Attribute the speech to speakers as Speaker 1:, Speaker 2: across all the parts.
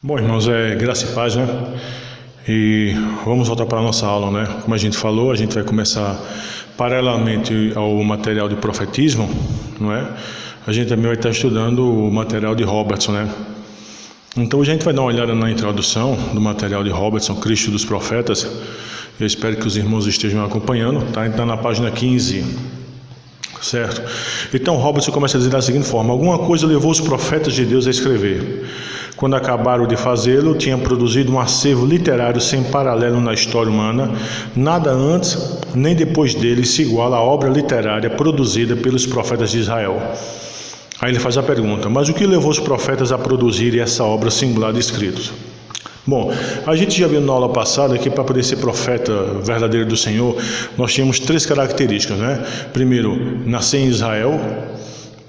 Speaker 1: Bom, irmãos, graça e paz, né? E vamos voltar para a nossa aula, né? Como a gente falou, a gente vai começar paralelamente ao material de profetismo, não é? A gente também vai estar estudando o material de Robertson, né? Então a gente vai dar uma olhada na introdução do material de Robertson, Cristo dos Profetas. Eu espero que os irmãos estejam acompanhando, tá? Então na página 15, certo? Então Robertson começa a dizer da seguinte forma: alguma coisa levou os profetas de Deus a escrever. Quando acabaram de fazê-lo, tinham produzido um acervo literário sem paralelo na história humana. Nada antes nem depois dele se iguala à obra literária produzida pelos profetas de Israel. Aí ele faz a pergunta: mas o que levou os profetas a produzirem essa obra singular de escritos? Bom, a gente já viu na aula passada que para poder ser profeta verdadeiro do Senhor, nós tínhamos três características, né? Primeiro, nascer em Israel,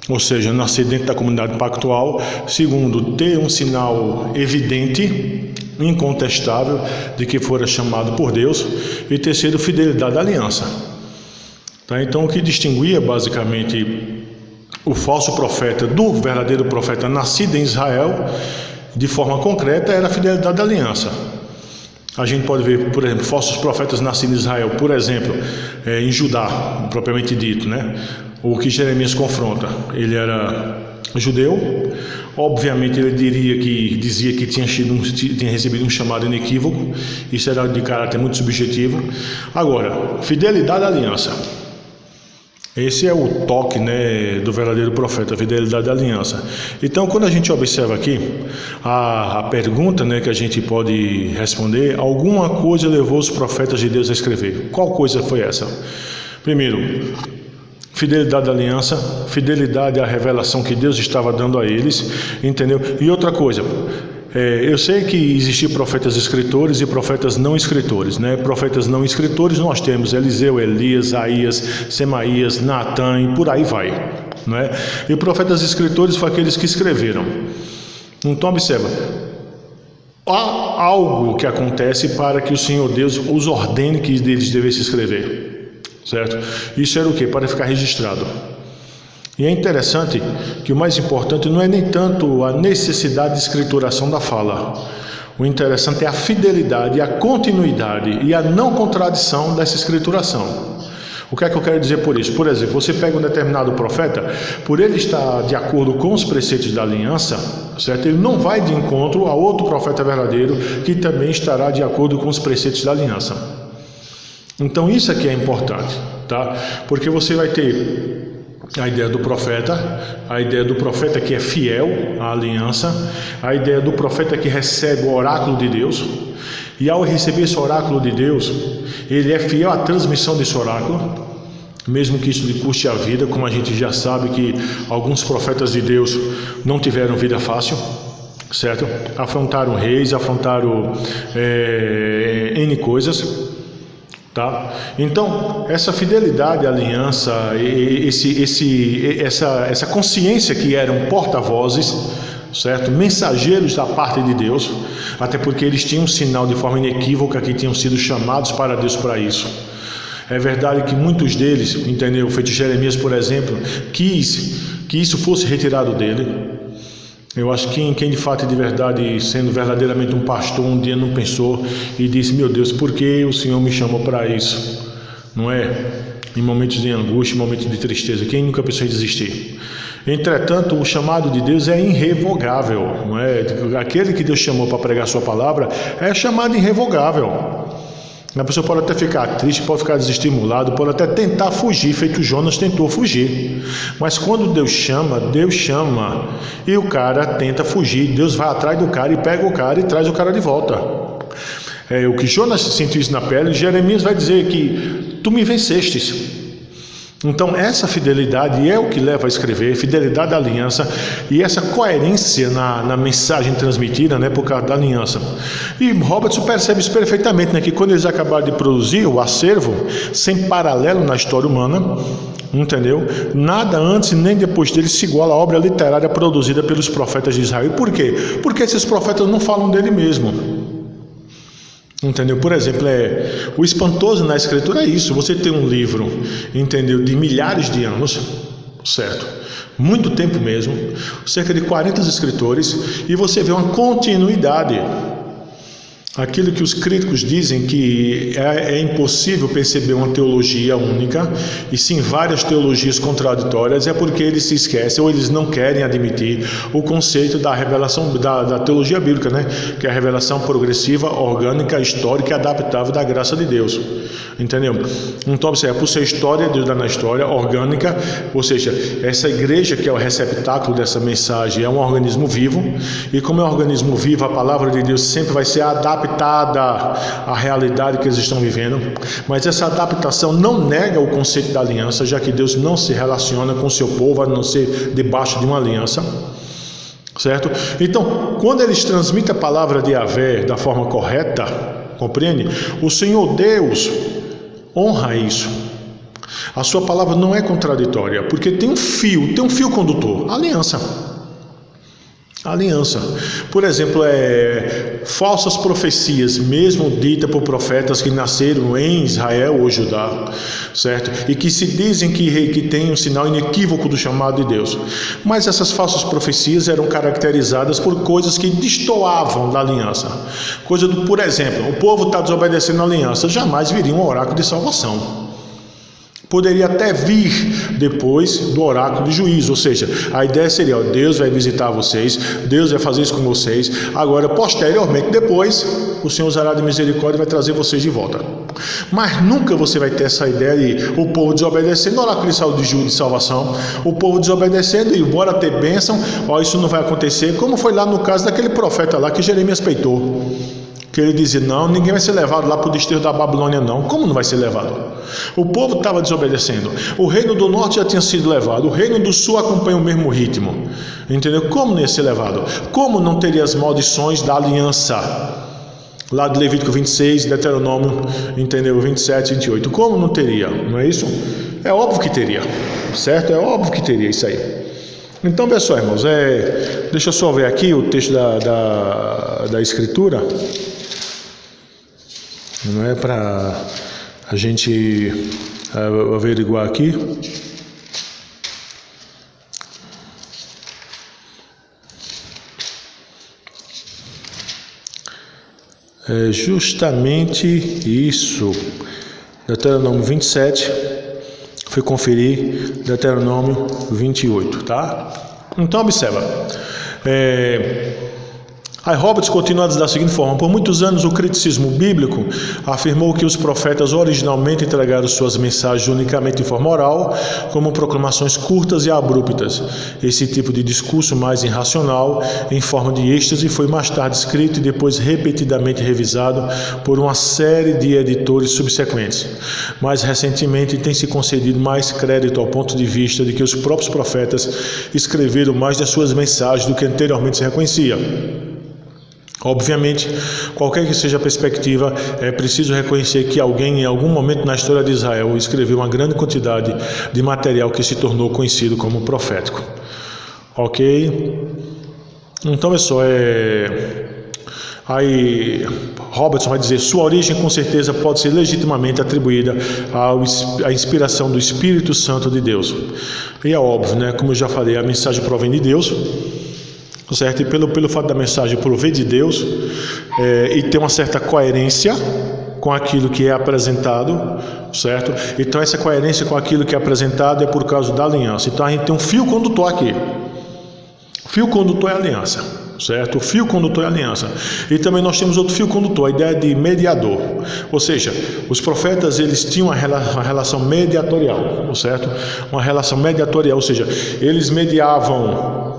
Speaker 1: ou seja, nascer dentro da comunidade pactual. Segundo, ter um sinal evidente, incontestável, de que fora chamado por Deus. E terceiro, fidelidade à aliança. Tá? Então, o que distinguia basicamente o falso profeta do verdadeiro profeta nascido em Israel, de forma concreta, era a fidelidade à aliança. A gente pode ver, por exemplo, falsos profetas nascidos em Israel, por exemplo, em Judá, propriamente dito, né? O que Jeremias confronta. Ele era judeu, obviamente ele dizia que tinha recebido um chamado inequívoco. Isso era de caráter muito subjetivo. Agora, fidelidade à aliança. Esse é o toque, né, do verdadeiro profeta, a fidelidade à aliança. Então, quando a gente observa aqui a pergunta, né, que a gente pode responder: alguma coisa levou os profetas de Deus a escrever. Qual coisa foi essa? Primeiro, fidelidade à aliança, fidelidade à revelação que Deus estava dando a eles, entendeu? E outra coisa, eu sei que existiam profetas escritores e profetas não escritores, né? Profetas não escritores nós temos Eliseu, Elias, Aías, Semaías, Natã e por aí vai, né? E profetas escritores foram aqueles que escreveram. Então observa, há algo que acontece para que o Senhor Deus os ordene que eles devessem escrever, certo? Isso era o quê? Para ficar registrado. E é interessante que o mais importante não é nem tanto a necessidade de escrituração da fala. O interessante é a fidelidade, a continuidade e a não contradição dessa escrituração. O que é que eu quero dizer por isso? Por exemplo, você pega um determinado profeta, por ele estar de acordo com os preceitos da aliança, certo? Ele não vai de encontro a outro profeta verdadeiro que também estará de acordo com os preceitos da aliança. Então isso aqui é importante, tá? Porque você vai ter a ideia do profeta que é fiel à aliança, a ideia do profeta que recebe o oráculo de Deus, e ao receber esse oráculo de Deus, ele é fiel à transmissão desse oráculo, mesmo que isso lhe custe a vida, como a gente já sabe que alguns profetas de Deus não tiveram vida fácil, certo? Afrontaram reis, afrontaram N coisas. Tá? Então, essa fidelidade à aliança, essa consciência que eram porta-vozes, certo? Mensageiros da parte de Deus, até porque eles tinham um sinal de forma inequívoca que tinham sido chamados para Deus para isso. É verdade que muitos deles, entendeu? O feito Jeremias, por exemplo, quis que isso fosse retirado dele. Eu acho que quem de fato e de verdade, sendo verdadeiramente um pastor, um dia não pensou e disse: meu Deus, por que o Senhor me chamou para isso? Não é? Em momentos de angústia, em momentos de tristeza, quem nunca pensou em desistir? Entretanto, o chamado de Deus é irrevogável, não é? Aquele que Deus chamou para pregar a sua palavra é chamado irrevogável. A pessoa pode até ficar triste, pode ficar desestimulado, pode até tentar fugir, feito Jonas tentou fugir. Mas quando Deus chama, e o cara tenta fugir, Deus vai atrás do cara e pega o cara e traz o cara de volta. O que Jonas sentiu isso na pele, Jeremias vai dizer que tu me vencestes. Então essa fidelidade é o que leva a escrever, fidelidade à aliança e essa coerência na mensagem transmitida, né, por causa da aliança. E Robertson percebe isso perfeitamente, né, que quando eles acabaram de produzir o acervo, sem paralelo na história humana, entendeu? Nada antes nem depois dele se iguala à obra literária produzida pelos profetas de Israel. E por quê? Porque esses profetas não falam dele mesmo. Entendeu? Por exemplo, o espantoso na escritura é isso: você tem um livro, entendeu, de milhares de anos, certo? Muito tempo mesmo, cerca de 40 escritores, e você vê uma continuidade. Aquilo que os críticos dizem que é impossível perceber uma teologia única, e sim várias teologias contraditórias, é porque eles se esquecem ou eles não querem admitir o conceito da revelação da teologia bíblica, né? Que é a revelação progressiva, orgânica, histórica e adaptável da graça de Deus. Entendeu? Então, observe, por ser história, Deus dá na história, orgânica, ou seja, essa igreja que é o receptáculo dessa mensagem é um organismo vivo, e como é um organismo vivo, a palavra de Deus sempre vai ser adaptada à realidade que eles estão vivendo, mas essa adaptação não nega o conceito da aliança, já que Deus não se relaciona com o seu povo a não ser debaixo de uma aliança, certo? Então, quando eles transmitem a palavra de Yahvé da forma correta, compreende? O Senhor Deus honra isso. A sua palavra não é contraditória, porque tem um fio condutor, aliança. Por exemplo, falsas profecias, mesmo ditas por profetas que nasceram em Israel ou Judá, certo? E que se dizem que tem um sinal inequívoco do chamado de Deus. Mas essas falsas profecias eram caracterizadas por coisas que destoavam da aliança. Por exemplo, o povo está desobedecendo a aliança, jamais viria um oráculo de salvação. Poderia até vir depois do oráculo de juízo, ou seja, a ideia seria, Deus vai visitar vocês, Deus vai fazer isso com vocês, agora posteriormente, depois, o Senhor usará de misericórdia e vai trazer vocês de volta. Mas nunca você vai ter essa ideia de o povo desobedecendo, no oráculo de salvação, o povo desobedecendo e bora ter bênção, isso não vai acontecer, como foi lá no caso daquele profeta lá que Jeremias peitou. Que ele dizia, não, ninguém vai ser levado lá para o desterro da Babilônia não. Como não vai ser levado? O povo estava desobedecendo. O reino do norte já tinha sido levado. O reino do sul acompanha o mesmo ritmo. Entendeu? Como não ia ser levado? Como não teria as maldições da aliança? Lá de Levítico 26, Deuteronômio, entendeu? 27, 28. Como não teria? Não é isso? É óbvio que teria. Certo? É óbvio que teria isso aí. Então, pessoal, irmãos, deixa eu só ver aqui o texto da Escritura. Não é para a gente averiguar aqui. É justamente isso. Deuteronômio 27. Fui conferir Deuteronômio 28, tá? Então, observa. Roberts continua da seguinte forma: por muitos anos o criticismo bíblico afirmou que os profetas originalmente entregaram suas mensagens unicamente em forma oral, como proclamações curtas e abruptas. Esse tipo de discurso mais irracional, em forma de êxtase, foi mais tarde escrito e depois repetidamente revisado por uma série de editores subsequentes. Mais recentemente tem se concedido mais crédito ao ponto de vista de que os próprios profetas escreveram mais das suas mensagens do que anteriormente se reconhecia. Obviamente, qualquer que seja a perspectiva, é preciso reconhecer que alguém em algum momento na história de Israel escreveu uma grande quantidade de material que se tornou conhecido como profético. Ok? Então, pessoal, aí Robertson vai dizer: sua origem com certeza pode ser legitimamente atribuída à inspiração do Espírito Santo de Deus. E é óbvio, né? Como eu já falei, a mensagem provém de Deus, certo? E pelo fato da mensagem prover de Deus e ter uma certa coerência com aquilo que é apresentado, certo? Então essa coerência com aquilo que é apresentado é por causa da aliança. Então a gente tem um fio condutor aqui. O fio condutor é a aliança, certo? O fio condutor é a aliança. E também nós temos outro fio condutor, a ideia de mediador. Ou seja, os profetas, eles tinham uma relação mediatorial, certo? Uma relação mediatorial, ou seja, eles mediavam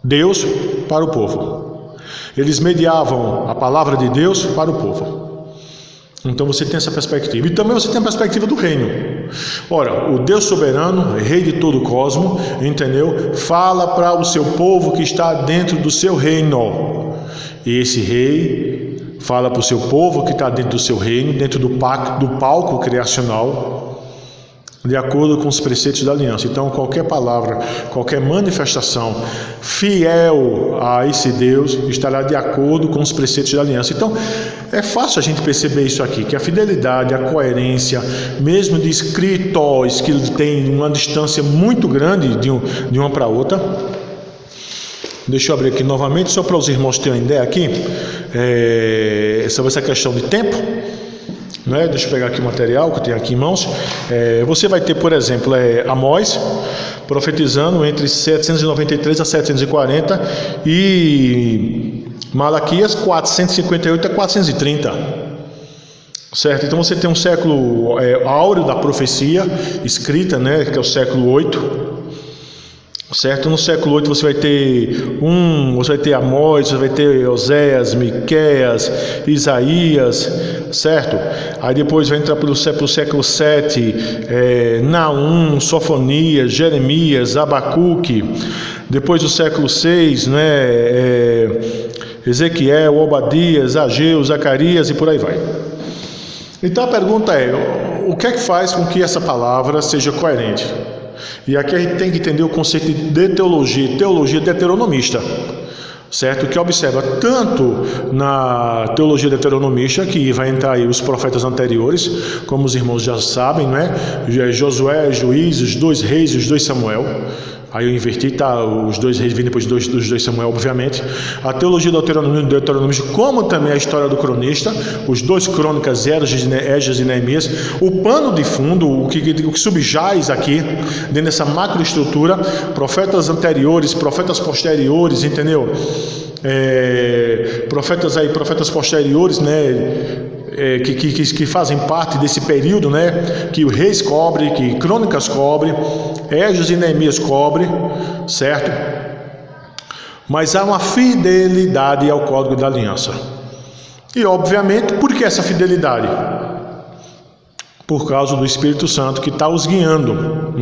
Speaker 1: Deus para o povo. Eles mediavam a palavra de Deus para o povo. Então você tem essa perspectiva. E também você tem a perspectiva do reino. Ora, o Deus soberano, rei de todo o cosmos, entendeu? Fala para o seu povo que está dentro do seu reino. E esse rei fala para o seu povo que está dentro do seu reino, dentro do palco criacional. de acordo com os preceitos da aliança. Então, qualquer palavra, qualquer manifestação fiel a esse Deus estará de acordo com os preceitos da aliança. Então, é fácil a gente perceber isso aqui, que a fidelidade, a coerência, mesmo de escritórios que tem uma distância muito grande de uma para outra. Deixa eu abrir aqui novamente, só para os irmãos terem uma ideia aqui, sobre essa questão de tempo. Deixa eu pegar aqui o material que eu tenho aqui em mãos. Você vai ter, por exemplo, Amós profetizando entre 793 a 740 e Malaquias 458 a 430. Certo? Então você tem um século áureo da profecia escrita, que é o século 8. Certo? No século 8 você vai ter Amós, você vai ter Oséias, Miqueias, Isaías, certo? Aí depois vai entrar pelo século 7, Naum, Sofonias, Jeremias, Abacuque. Depois do século 6, Ezequiel, Obadias, Ageu, Zacarias e por aí vai. Então a pergunta é, o que é que faz com que essa palavra seja coerente? E aqui a gente tem que entender o conceito de teologia deuteronomista, certo? Que observa tanto na teologia deuteronomista, que vai entrar aí os profetas anteriores, como os irmãos já sabem, Josué, Juízes, os 2 reis e os 2 Samuel. Aí eu inverti, os 2 reis vêm depois dos 2 Samuel, obviamente. A teologia deuteronomista, como também a história do cronista, os 2 crônicas, Esdras e Neemias. O pano de fundo, o que subjaz aqui, dentro dessa macroestrutura, profetas anteriores, profetas posteriores, entendeu? Profetas posteriores, que fazem parte desse período, que o Reis cobre, que Crônicas cobre, Esdras e Neemias cobre, certo? Mas há uma fidelidade ao Código da Aliança. E obviamente, por que essa fidelidade? Por causa do Espírito Santo que está os guiando,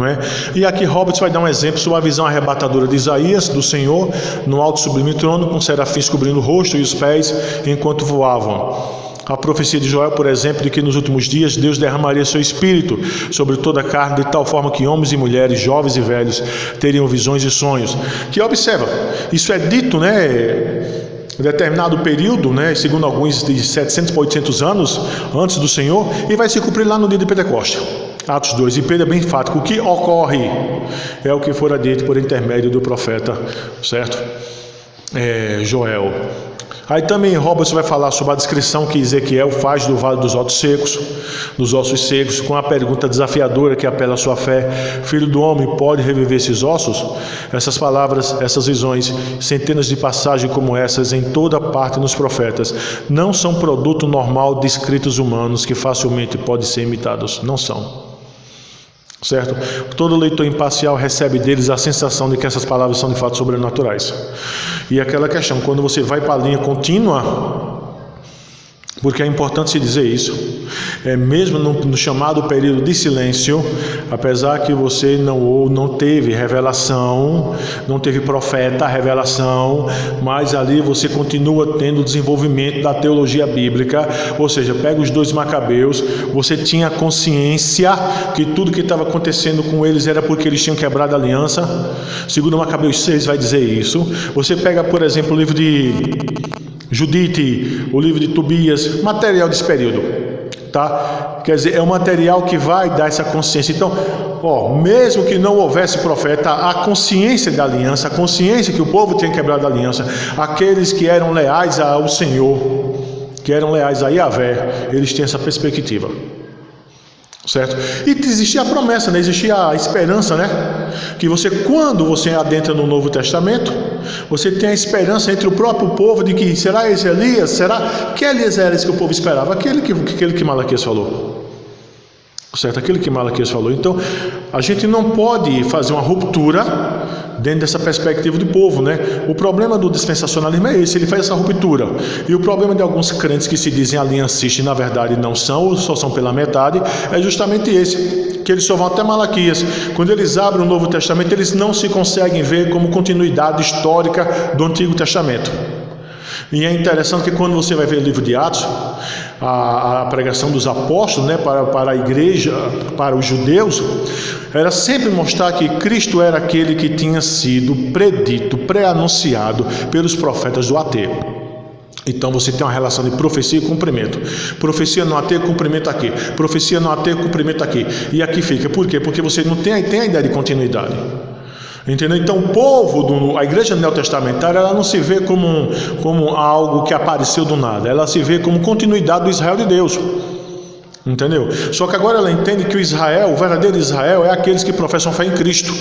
Speaker 1: E aqui Roberts vai dar um exemplo sobre a visão arrebatadora de Isaías, do Senhor, no alto sublime trono, com serafins cobrindo o rosto e os pés, enquanto voavam. A profecia de Joel, por exemplo, de que nos últimos dias Deus derramaria seu Espírito sobre toda a carne, de tal forma que homens e mulheres, jovens e velhos, teriam visões e sonhos. Que observa, isso é dito, em determinado período, segundo alguns de 700 para 800 anos antes do Senhor, e vai se cumprir lá no dia de Pentecostes. Atos 2, e Pedro é bem enfático, o que ocorre é o que fora dito por intermédio do profeta, certo? Joel. Aí também Roberts vai falar sobre a descrição que Ezequiel faz do vale dos ossos secos, com a pergunta desafiadora que apela à sua fé: Filho do homem, pode reviver esses ossos? Essas palavras, essas visões, centenas de passagens como essas em toda parte nos profetas, não são produto normal de escritos humanos que facilmente podem ser imitados. Não são. Certo? Todo leitor imparcial recebe deles a sensação de que essas palavras são de fato sobrenaturais. E aquela questão, quando você vai para a linha contínua, porque é importante se dizer isso, mesmo no chamado período de silêncio, apesar que você não teve revelação, não teve profeta, revelação, mas ali você continua tendo o desenvolvimento da teologia bíblica, ou seja, pega os 2 Macabeus, você tinha consciência que tudo que estava acontecendo com eles era porque eles tinham quebrado a aliança. Segundo Macabeus 6 vai dizer isso. Você pega, por exemplo, o livro de Judite, o livro de Tobias, material desse período, tá? Quer dizer, é um material que vai dar essa consciência. Então, mesmo que não houvesse profeta, a consciência da aliança, a consciência que o povo tinha quebrado a aliança, aqueles que eram leais ao Senhor, que eram leais a Yahvé, eles têm essa perspectiva. Certo? E existia a promessa, existia a esperança, que quando você adentra no Novo Testamento, você tem a esperança entre o próprio povo de que será esse Elias? Será que Elias era esse que o povo esperava? Aquele que Malaquias falou. Certo? Aquele que Malaquias falou. Então, a gente não pode fazer uma ruptura dentro dessa perspectiva do povo, O problema do dispensacionalismo é esse, ele faz essa ruptura. E o problema de alguns crentes que se dizem aliancistas e na verdade não são, ou só são pela metade, é justamente esse, que eles só vão até Malaquias. Quando eles abrem o Novo Testamento, eles não se conseguem ver como continuidade histórica do Antigo Testamento. E é interessante que quando você vai ver o livro de Atos, a pregação dos apóstolos, né, para a igreja, para os judeus, era sempre mostrar que Cristo era aquele que tinha sido predito, pré-anunciado pelos profetas do AT. Então você tem uma relação de profecia e cumprimento. Profecia no AT, cumprimento aqui. Profecia no AT, cumprimento aqui. E aqui fica. Por quê? Porque você não tem a ideia de continuidade. Entendeu? Então o povo, a igreja neotestamentária, ela não se vê como algo que apareceu do nada. Ela se vê como continuidade do Israel de Deus. Entendeu? Só que agora ela entende que o verdadeiro Israel é aqueles que professam fé em Cristo.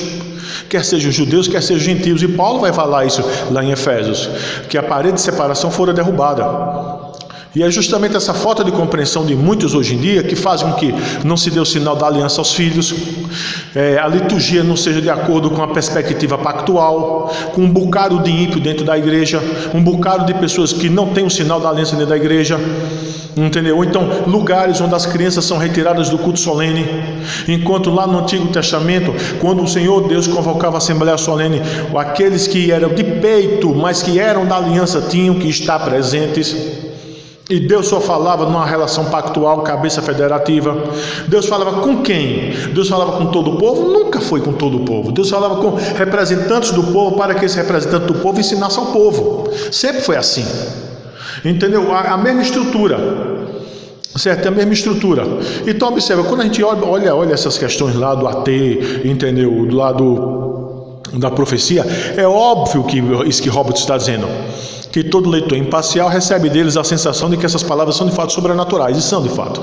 Speaker 1: Quer sejam judeus, quer sejam gentios. E Paulo vai falar isso lá em Efésios, que a parede de separação fora derrubada. E é justamente essa falta de compreensão de muitos hoje em dia que faz com que não se dê o sinal da aliança aos filhos, a liturgia não seja de acordo com a perspectiva pactual, com um bocado de ímpio dentro da igreja, um bocado de pessoas que não têm o sinal da aliança dentro da igreja, entendeu? Ou então lugares onde as crianças são retiradas do culto solene, enquanto lá no Antigo Testamento, quando o Senhor Deus convocava a Assembleia Solene, aqueles que eram de peito, mas que eram da aliança, tinham que estar presentes. E Deus só falava numa relação pactual, cabeça federativa. Deus falava com quem? Deus falava com todo o povo? Nunca foi com todo o povo. Deus falava com representantes do povo, para que esse representante do povo ensinasse ao povo. Sempre foi assim. Entendeu? A mesma estrutura. Certo? É a mesma estrutura. Então observa, quando a gente olha essas questões lá do AT, entendeu? Do lado da profecia, é óbvio que isso que Robert está dizendo, que todo leitor imparcial recebe deles a sensação de que essas palavras são de fato sobrenaturais, e são de fato.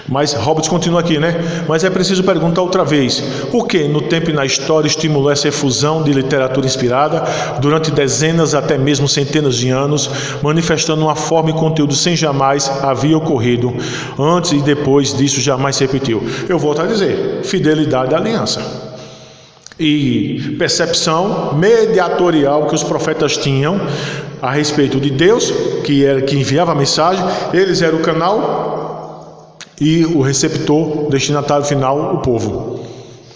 Speaker 1: Mas Roberts continua aqui, né? Mas é preciso perguntar outra vez: o que no tempo e na história estimulou essa efusão de literatura inspirada durante dezenas, até mesmo centenas de anos, manifestando uma forma e conteúdo sem jamais havia ocorrido antes, e depois disso jamais se repetiu? Eu volto a dizer: fidelidade à aliança e percepção mediatorial que os profetas tinham a respeito de Deus, que enviava a mensagem. Eles eram o canal e o receptor, destinatário final, o povo.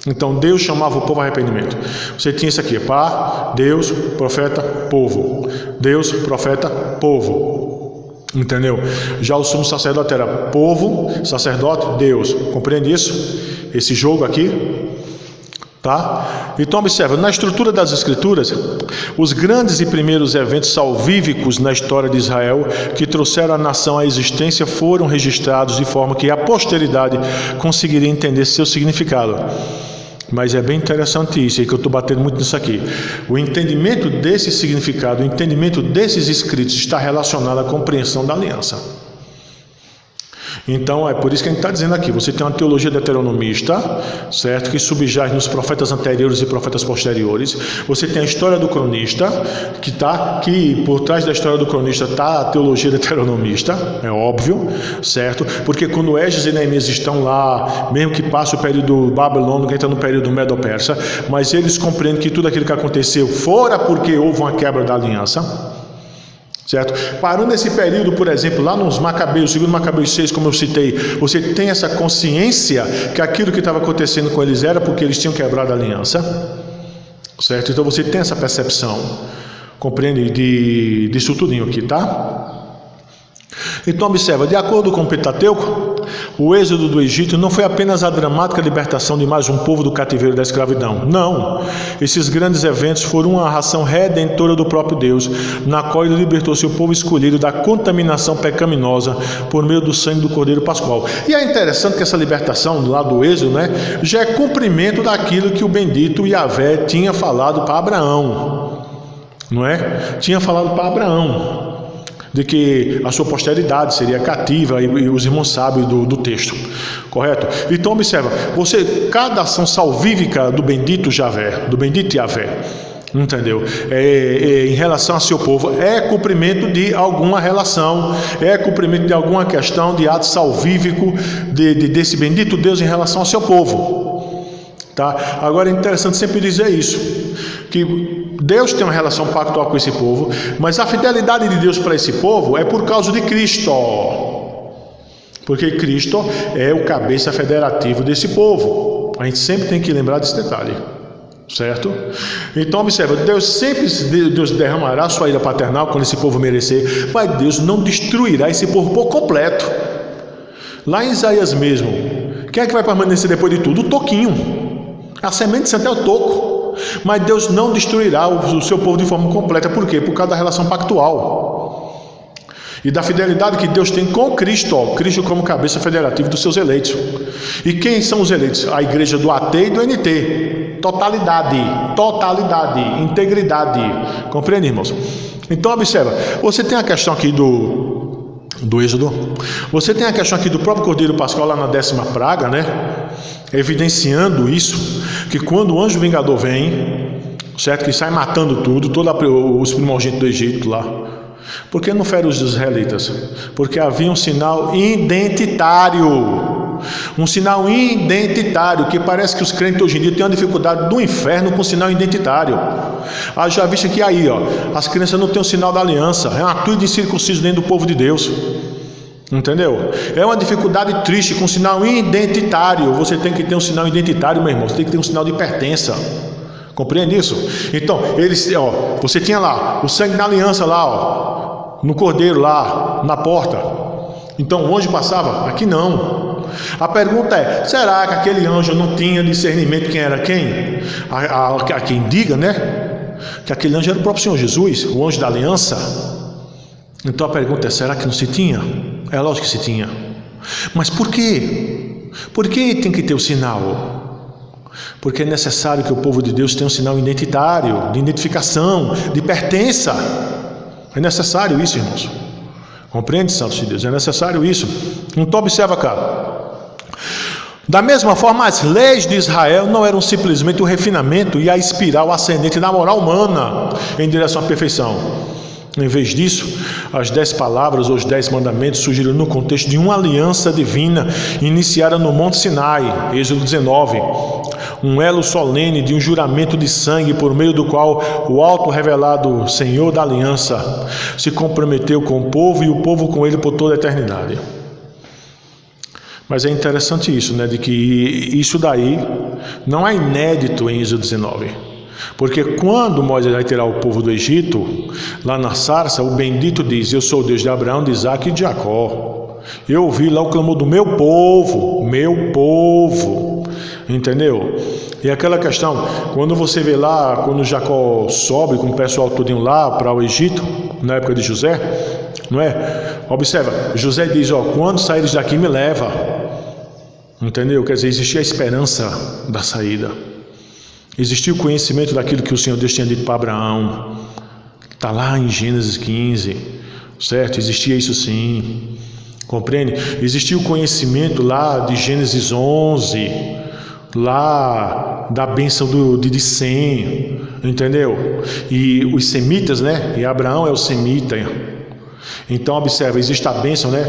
Speaker 1: Então Deus chamava o povo a arrependimento. Você tinha isso aqui: Pá, Deus, profeta, povo. Deus, profeta, povo. Entendeu? Já o sumo sacerdote era povo, sacerdote, Deus. Compreende isso? Esse jogo aqui. Tá? Então observa, na estrutura das escrituras, os grandes e primeiros eventos salvíficos na história de Israel que trouxeram a nação à existência foram registrados de forma que a posteridade conseguiria entender seu significado. Mas é bem interessante isso, é que eu estou batendo muito nisso aqui. O entendimento desse significado, o entendimento desses escritos está relacionado à compreensão da aliança. Então é por isso que a gente está dizendo aqui: você tem uma teologia deuteronomista, certo, que subjaz nos profetas anteriores e profetas posteriores. Você tem a história do cronista, que por trás da história do cronista está a teologia deuteronomista, é óbvio, certo? Porque quando Esdras e Neemias estão lá, mesmo que passe o período babilônico, que entra no período medo-persa, mas eles compreendem que tudo aquilo que aconteceu fora porque houve uma quebra da aliança. Certo? Parando esse período, por exemplo, lá nos Macabeus, segundo Macabeus 6, como eu citei, você tem essa consciência que aquilo que estava acontecendo com eles era porque eles tinham quebrado a aliança, certo? Então você tem essa percepção, compreende, disso tudinho aqui, tá? Então observa, de acordo com o Pentateuco, o êxodo do Egito não foi apenas a dramática libertação de mais um povo do cativeiro da escravidão. Não, esses grandes eventos foram uma ação redentora do próprio Deus, na qual ele libertou seu povo escolhido da contaminação pecaminosa por meio do sangue do Cordeiro Pascual. E é interessante que essa libertação lá do êxodo, né, já é cumprimento daquilo que o bendito Yahvé tinha falado para Abraão, não é? Tinha falado para Abraão, de que a sua posteridade seria cativa, e os irmãos sabem do texto, correto? Então observa, cada ação salvífica do bendito Yahvé, do bendito Yahvé, entendeu? Em relação a seu povo, é cumprimento de alguma relação, é cumprimento de alguma questão de ato salvífico desse bendito Deus em relação ao seu povo. Tá? Agora é interessante sempre dizer isso, que Deus tem uma relação pactual com esse povo, mas a fidelidade de Deus para esse povo é por causa de Cristo, porque Cristo é o cabeça federativo desse povo. A gente sempre tem que lembrar desse detalhe. Certo? Então observa, Deus derramará sua ira paternal quando esse povo merecer, mas Deus não destruirá esse povo por completo. Lá em Isaías mesmo, quem é que vai permanecer depois de tudo? O toquinho. A semente santa é o toco. Mas Deus não destruirá o seu povo de forma completa. Por quê? Por causa da relação pactual e da fidelidade que Deus tem com Cristo, Cristo como cabeça federativa dos seus eleitos. E quem são os eleitos? A igreja do AT e do NT. Totalidade, integridade. Compreende, irmãos? Então observa, você tem a questão aqui do Êxodo, você tem a questão aqui do próprio Cordeiro Pascal lá na 10ª praga, né? Evidenciando isso, que quando o anjo vingador vem, certo? Que sai matando tudo, todos os primogênitos do Egito lá. Por que não fere os israelitas? Porque havia um sinal identitário. Um sinal identitário, que parece que os crentes hoje em dia têm uma dificuldade do inferno com sinal identitário. Já visto que aí, as crianças não têm o sinal da aliança, é uma tudo de circunciso dentro do povo de Deus. Entendeu? É uma dificuldade triste com sinal identitário. Você tem que ter um sinal identitário, meu irmão. Você tem que ter um sinal de pertença. Compreende isso? Então, você tinha lá o sangue da aliança lá, no cordeiro lá, na porta. Então, onde passava? Aqui não. A pergunta é, será que aquele anjo não tinha discernimento quem era quem? A quem diga, né? Que aquele anjo era o próprio Senhor Jesus, o anjo da aliança. Então a pergunta é, será que não se tinha? É lógico que se tinha. Mas por quê? Por que tem que ter o sinal? Porque é necessário que o povo de Deus tenha um sinal identitário, de identificação, de pertença. É necessário isso, irmãos. Compreende, santos de Deus? É necessário isso. Então observa cá. Da mesma forma, as leis de Israel não eram simplesmente o refinamento e a espiral ascendente da moral humana em direção à perfeição. Em vez disso, as 10 palavras ou os 10 mandamentos surgiram no contexto de uma aliança divina iniciada no Monte Sinai, Êxodo 19, um elo solene de um juramento de sangue por meio do qual o auto-revelado Senhor da aliança se comprometeu com o povo e o povo com ele por toda a eternidade. Mas é interessante isso, né, de que isso daí não é inédito em Êxodo 19. Porque quando Moisés vai tirar o povo do Egito, lá na sarça, o bendito diz, eu sou o Deus de Abraão, de Isaque e de Jacó. Eu ouvi lá o clamor do meu povo, entendeu? E aquela questão, quando você vê lá, quando Jacó sobe com o pessoal todinho lá para o Egito, na época de José, não é? Observa, José diz, quando saíres daqui me leva, entendeu? Quer dizer, existia a esperança da saída. Existia o conhecimento daquilo que o Senhor Deus tinha dito para Abraão. Está lá em Gênesis 15, certo? Existia isso sim. Compreende? Existia o conhecimento lá de Gênesis 11, lá da bênção de Sem, entendeu? E os semitas, né? E Abraão é o semita. Então observa, existe a bênção, né?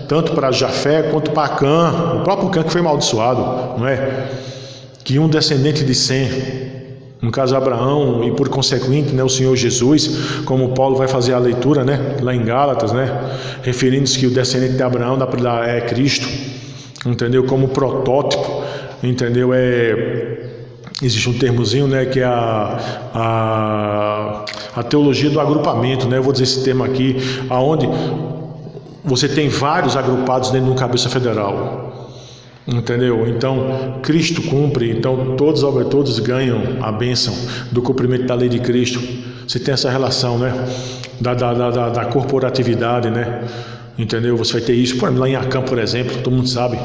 Speaker 1: Tanto para Jafé quanto para Cã, o próprio Cã que foi amaldiçoado, não é? Que um descendente de Sem, no caso Abraão, e por consequente, né, o Senhor Jesus, como Paulo vai fazer a leitura, né, lá em Gálatas, né, referindo-se que o descendente de Abraão é Cristo, entendeu? Como protótipo, entendeu? Existe um termozinho, né, que é a teologia do agrupamento, né? Eu vou dizer esse termo aqui, aonde você tem vários agrupados dentro de uma cabeça federal. Entendeu? Então Cristo cumpre, então todos ganham a bênção do cumprimento da lei de Cristo. Você tem essa relação, né? Da corporatividade, né? Entendeu? Você vai ter isso, por exemplo, lá em Acã, por exemplo, todo mundo sabe,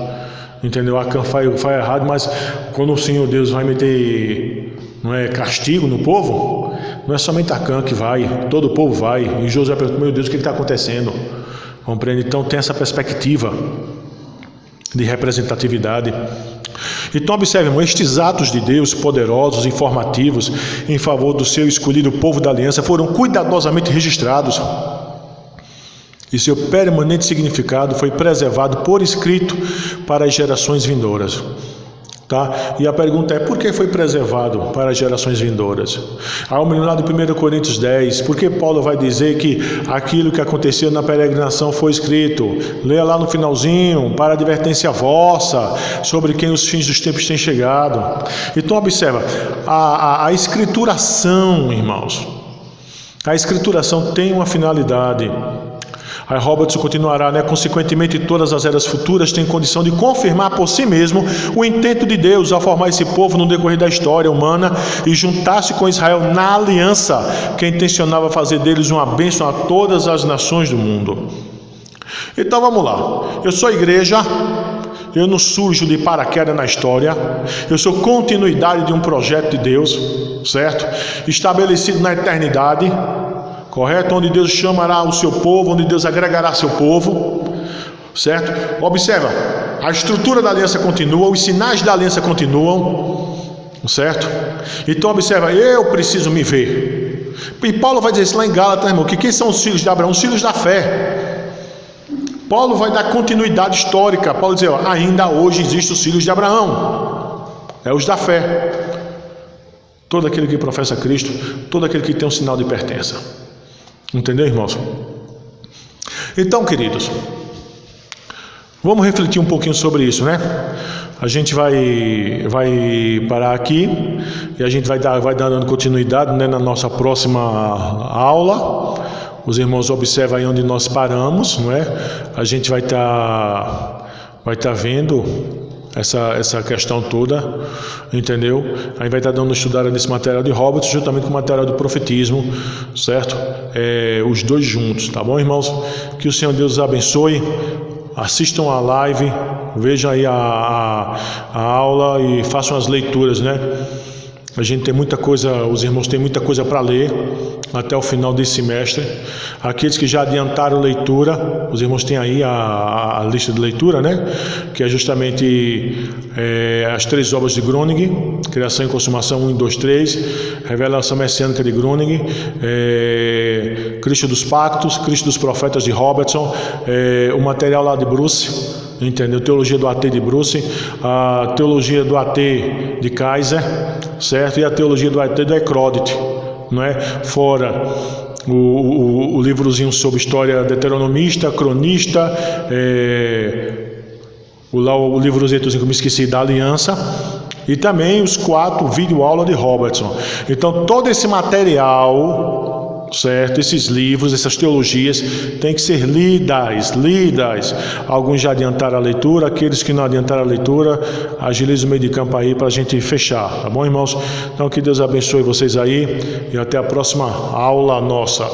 Speaker 1: entendeu? Acã faz errado, mas quando o Senhor Deus vai meter, não é, castigo no povo, não é somente Acã que vai, todo o povo vai. E Josué pergunta, meu Deus, o que está acontecendo? Compreende? Então tem essa perspectiva de representatividade. Então observe, irmão, estes atos de Deus poderosos, informativos em favor do seu escolhido povo da aliança foram cuidadosamente registrados e seu permanente significado foi preservado por escrito para as gerações vindouras. Tá? E a pergunta é, por que foi preservado para as gerações vindouras? Aí o menino lá de 1 Coríntios 10, por que Paulo vai dizer que aquilo que aconteceu na peregrinação foi escrito? Leia lá no finalzinho, para advertência vossa, sobre quem os fins dos tempos têm chegado. Então observa, a escrituração, irmãos, a escrituração tem uma finalidade. Aí Robertson continuará, né? Consequentemente, todas as eras futuras têm condição de confirmar por si mesmo o intento de Deus ao formar esse povo no decorrer da história humana e juntar-se com Israel na aliança que intencionava fazer deles uma bênção a todas as nações do mundo. Então vamos lá. Eu sou a igreja, eu não surjo de paraquedas na história, eu sou continuidade de um projeto de Deus, certo? Estabelecido na eternidade, correto? Onde Deus chamará o seu povo, onde Deus agregará seu povo, certo? Observa, a estrutura da aliança continua, os sinais da aliança continuam, certo? Então observa, eu preciso me ver. E Paulo vai dizer isso lá em Gálatas, irmão, que quem são os filhos de Abraão? Os filhos da fé. Paulo vai dar continuidade histórica. Paulo diz, ó, ainda hoje existem os filhos de Abraão, é os da fé. Todo aquele que professa Cristo, todo aquele que tem um sinal de pertença. Entendeu, irmãos? Então, queridos, vamos refletir um pouquinho sobre isso, né? A gente vai parar aqui e a gente vai dando continuidade, né, na nossa próxima aula. Os irmãos observam aí onde nós paramos, não é? A gente vai estar vendo essa questão toda, entendeu? Aí vai estar dando estudada nesse material de Robertson, juntamente com o material do profetismo, certo? Os dois juntos, tá bom, irmãos? Que o Senhor Deus os abençoe. Assistam a live, vejam aí a aula e façam as leituras, né? A gente tem muita coisa, os irmãos têm muita coisa para ler até o final desse semestre. Aqueles que já adiantaram leitura, os irmãos têm aí a lista de leitura, né? Que é justamente as 3 obras de Gröning, Criação e Consumação 1, 2, 3, Revelação Messiânica de Gröning, Cristo dos Pactos, Cristo dos Profetas de Robertson, o material lá de Bruce, entendeu? Teologia do AT de Bruce, a Teologia do AT de Kaiser, certo? E a Teologia do AT do Ecrodit, não é? Fora o livrozinho sobre história deuteronomista, cronista, o livrozinho que eu me esqueci da Aliança, e também os 4 vídeo-aula de Robertson. Então todo esse material, certo? Esses livros, essas teologias têm que ser lidas. Alguns já adiantaram a leitura, aqueles que não adiantaram a leitura, agilize o meio de campo aí para a gente fechar, tá bom, irmãos? Então que Deus abençoe vocês aí e até a próxima aula nossa.